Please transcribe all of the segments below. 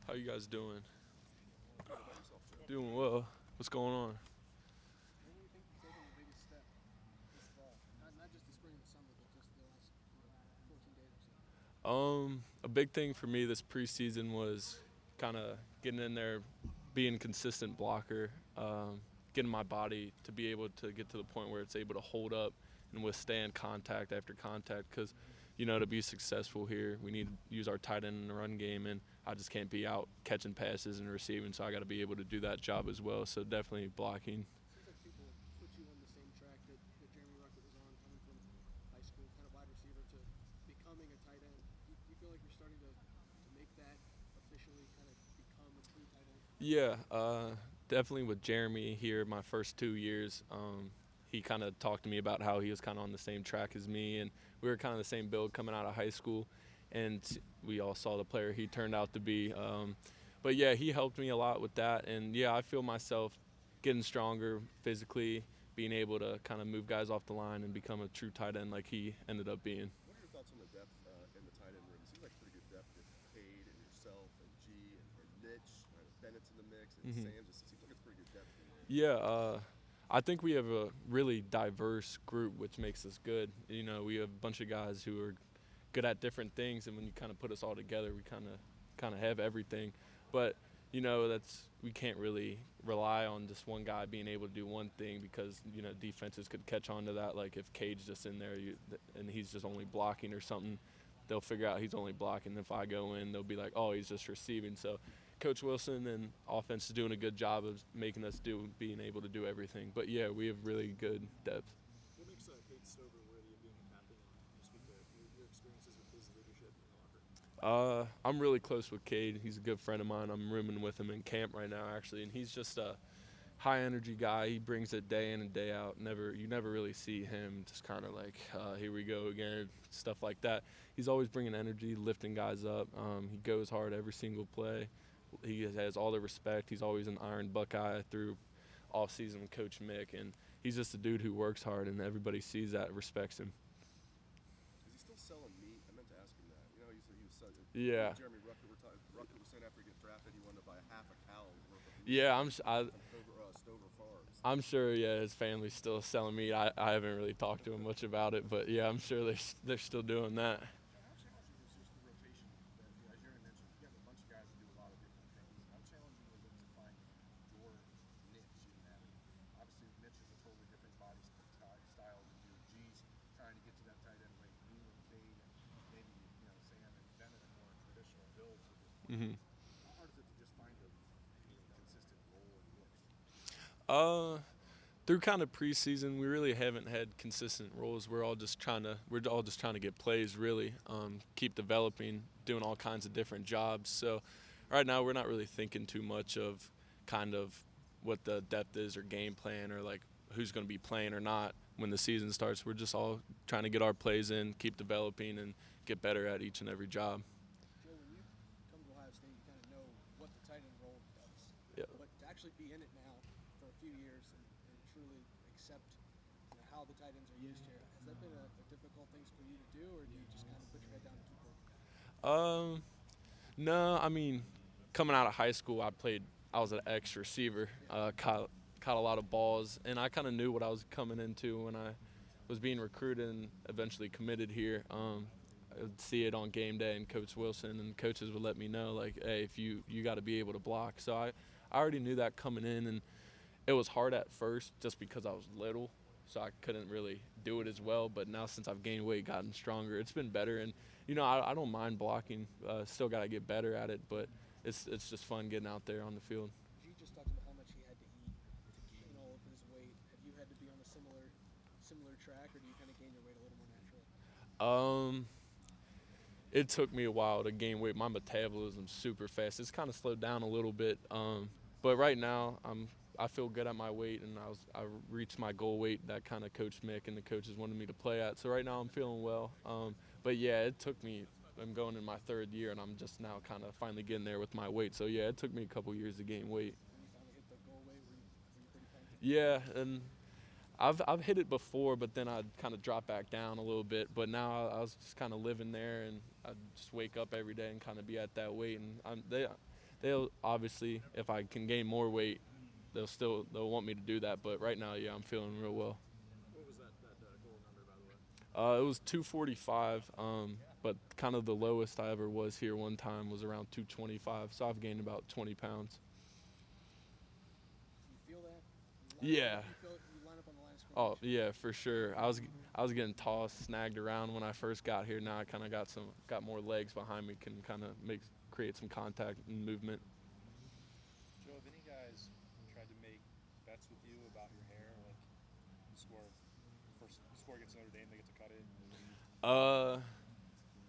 How you guys doing? Good. How about yourself, Joe? Doing well. What's going on? When do you think you've taken the biggest step this fall? Not just the spring and the summer, but just the last 14 days or so. A big thing for me this preseason was kind of getting in there, being consistent blocker, getting my body to be able to get to the point where it's able to hold up and withstand contact after contact. Because, to be successful here, we need to use our tight end in the run game, and I just can't be out catching passes and receiving. So I got to be able to do that job as well. So definitely blocking. Seems like people put you on the same track that Jeremy Ruckert was on, coming from high school, kind of wide receiver to becoming a tight end. Do you feel like you're starting to make that officially kind of become a true tight end? Yeah, definitely with Jeremy here, my first 2 years, he kind of talked to me about how he was kind of on the same track as me, and we were kind of the same build coming out of high school, and we all saw the player he turned out to be. But yeah, he helped me a lot with that, and yeah, I feel myself getting stronger physically, being able to kind of move guys off the line and become a true tight end like he ended up being. What are your thoughts on the depth in the tight end room? It seems like pretty good depth with Cade and yourself and G and Mitch. Bennett's in the mix and Hmm. Sam. Just it seems like it's pretty good depth here. Yeah, I think we have a really diverse group, which makes us good. We have a bunch of guys who are good at different things, and when you kind of put us all together, we kind of have everything. But that's we can't really rely on just one guy being able to do one thing because defenses could catch on to that. Like if Cade's just in there and he's just only blocking or something, they'll figure out he's only blocking. If I go in, they'll be like, oh, he's just receiving. So Coach Wilson and offense is doing a good job of making us being able to do everything. But yeah, we have really good depth. What makes Cade Stover worthy of being the captain? And can you speak to your experiences with his leadership in the locker room? I'm really close with Cade. He's a good friend of mine. I'm rooming with him in camp right now, actually, and he's just a high energy guy. He brings it day in and day out. You never really see him just kind of like, here we go again, stuff like that. He's always bringing energy, lifting guys up. He goes hard every single play. He has all the respect. He's always an Iron Buckeye through offseason with Coach Mick, and he's just a dude who works hard, and everybody sees that, respects him. Is he still selling meat? I meant to ask him that. You know, he was him Yeah, and Jeremy Rucker were talking. Rucker was saying after he got drafted, he wanted to buy half a cow worth of meat yeah. from Stover Farms. I'm sure. Yeah, his family's still selling meat. I haven't really talked to him much about it, but yeah, I'm sure they're still doing that. How challenging is just the rotation that, as Jeremy mentioned, you have a bunch of guys that do a lot of different things. How challenging was it to find your niche in that? Obviously, Mitch is a totally different style than you. G's trying to get to that tight end weight. You and Cade and maybe Sam and Bennett are more traditional builds at this point. Hmm. How hard is it to just find a consistent role and niche? Uh, Through kind of preseason, we really haven't had consistent roles. We're all just trying to get plays. Really, keep developing, doing all kinds of different jobs. So, right now, we're not really thinking too much of kind of what the depth is or game plan or like who's going to be playing or not when the season starts. We're just all trying to get our plays in, keep developing, and get better at each and every job. Joe, when you come to Ohio State, you kind of know what the tight end role does. Yeah. But to actually be in it now for a few years and truly accept how the tight ends are used here, has that been a difficult thing for you to do, or do you just kind of put your head down and keep working? Um, No, I mean, coming out of high school, I was an ex receiver, Yeah. caught a lot of balls, and I kind of knew what I was coming into when I was being recruited and eventually committed here. I would see it on game day, and Coach Wilson and coaches would let me know, like, hey, if you got to be able to block. So I already knew that coming in, and it was hard at first just because I was little, so I couldn't really do it as well. But now since I've gained weight, gotten stronger, it's been better. And I don't mind blocking. Still got to get better at it, but it's just fun getting out there on the field. G just talked about how much he had to eat to gain all of his weight. Have you had to be on a similar track, or do you kind of gain your weight a little more naturally? Um, it took me a while to gain weight. My metabolism's super fast. It's kind of slowed down a little bit. But right now I feel good at my weight, and I reached my goal weight that kind of Coach Mick and the coaches wanted me to play at. So right now I'm feeling well. But yeah, it took me. I'm going in my third year, and I'm just now kind of finally getting there with my weight. So yeah, it took me a couple years to gain weight. When you finally hit the goal weight, were you pretty pumped? Yeah, and I've hit it before, but then I'd kind of drop back down a little bit. But now I was just kind of living there, and I'd just wake up every day and kind of be at that weight. And they'll obviously, if I can gain more weight, they'll want me to do that. But right now, yeah, I'm feeling real well. What was that goal number, by the way? It was 245, but kind of the lowest I ever was here one time was around 225. So I've gained about 20 pounds. You feel that? Yeah. You feel you line up on the line of scrimmage? Oh yeah, for sure. I was getting tossed, snagged around when I first got here. Now I kind of got more legs behind me, can kind of create some contact and movement. Joe, have any guys tried to make bets with you about your hair? Like, you score against Notre Dame, they get to cut it. Uh,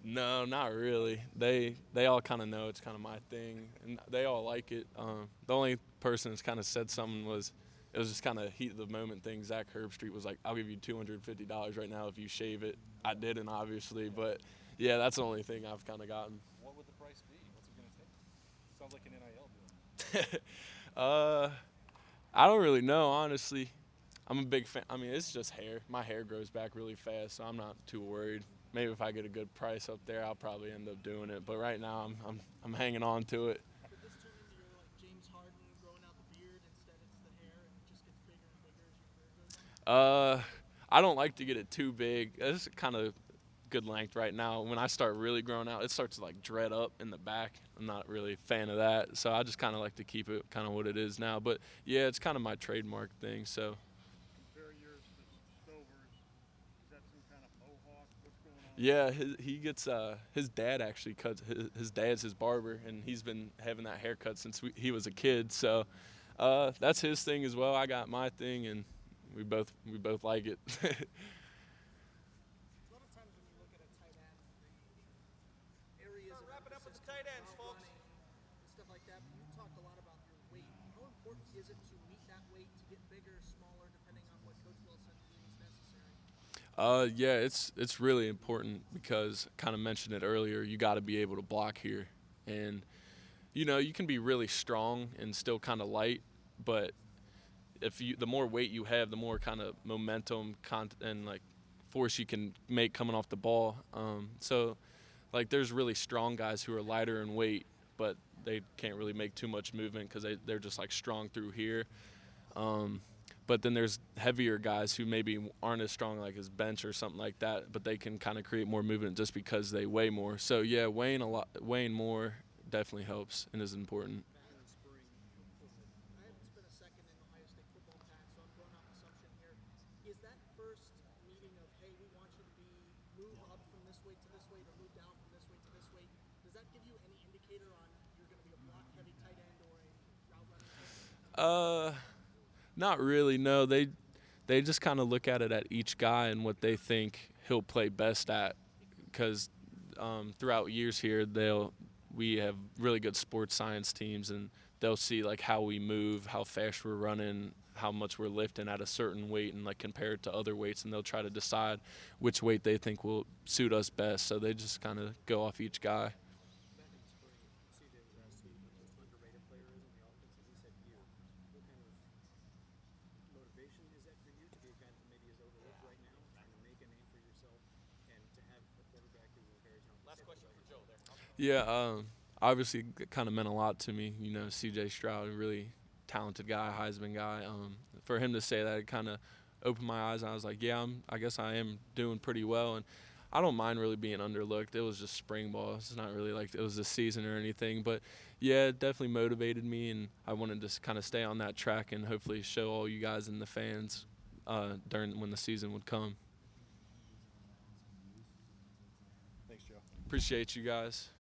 no, not really. They all kind of know it's kind of my thing, and they all like it. The only person that's kind of said something was. It was just kind of heat of the moment thing. Zach Herbstreit was like, "I'll give you $250 right now if you shave it." I didn't, obviously, but yeah, that's the only thing I've kind of gotten. What would the price be? What's it going to take? Sounds like an NIL deal. I don't really know, honestly. I'm a big fan. I mean, it's just hair. My hair grows back really fast, so I'm not too worried. Maybe if I get a good price up there, I'll probably end up doing it. But right now, I'm hanging on to it. Could this turn into your like James Harden growing out the beard instead it's the hair and it just gets bigger and bigger as your career goes on? I don't like to get it too big. It's kind of good length right now. When I start really growing out, it starts to like dread up in the back. I'm not really a fan of that, so I just kind of like to keep it kind of what it is now. But yeah, it's kind of my trademark thing. So Compare yours to Stover's. Is that some kind of mohawk? What's going on? yeah, he gets his dad actually cuts. His dad's his barber, and he's been having that haircut since he was a kid. So that's his thing as well. I got my thing, and we both like it. A lot of times when you look at a tight end, the areas of Wrap it up with the emphasis tight like ends, route folks. running and stuff like that. But you talked a lot about your weight. How important is it to meet that weight to get bigger, smaller, depending on what Coach Wilson deems necessary? Yeah, it's really important because I kind of mentioned it earlier. You got to be able to block here, and you can be really strong and still kind of light, but the more weight you have, the more kind of momentum and like force you can make coming off the ball. So like there's really strong guys who are lighter in weight, but they can't really make too much movement because they're just like strong through here. But then there's heavier guys who maybe aren't as strong like his bench or something like that, but they can kind of create more movement just because they weigh more. So yeah, weighing more definitely helps and is important. In the spring, I haven't spent a second in Ohio State football pack, so I'm going off assumption here. Is that first meeting of, hey, we want you to move up from this weight to this weight or move down from this weight to this weight, does that give you any indicator on you're going to be a block heavy tight end or a route running tight end? Not really. No, they just kind of look at it at each guy and what they think he'll play best at. Because throughout years here, we have really good sports science teams, and they'll see like how we move, how fast we're running, how much we're lifting at a certain weight, and like compare it to other weights, and they'll try to decide which weight they think will suit us best. So they just kind of go off each guy. Back in the spring, CJ was asked who the most underrated player is on the offense, and he said you. What kind of motivation is that for you to be a guy that maybe is overlooked right now, trying to make a name for yourself, and to have a quarterback who is very talented? Last question for Joe there. Yeah, obviously it kind of meant a lot to me. C.J. Stroud, a really talented guy, Heisman guy. For him to say that, it kind of opened my eyes, and I was like, yeah, I guess I am doing pretty well. And I don't mind really being underlooked. It was just spring ball. It's not really like it was the season or anything. But, yeah, it definitely motivated me, and I wanted to kind of stay on that track and hopefully show all you guys and the fans when the season would come. Thanks, Joe. Appreciate you guys.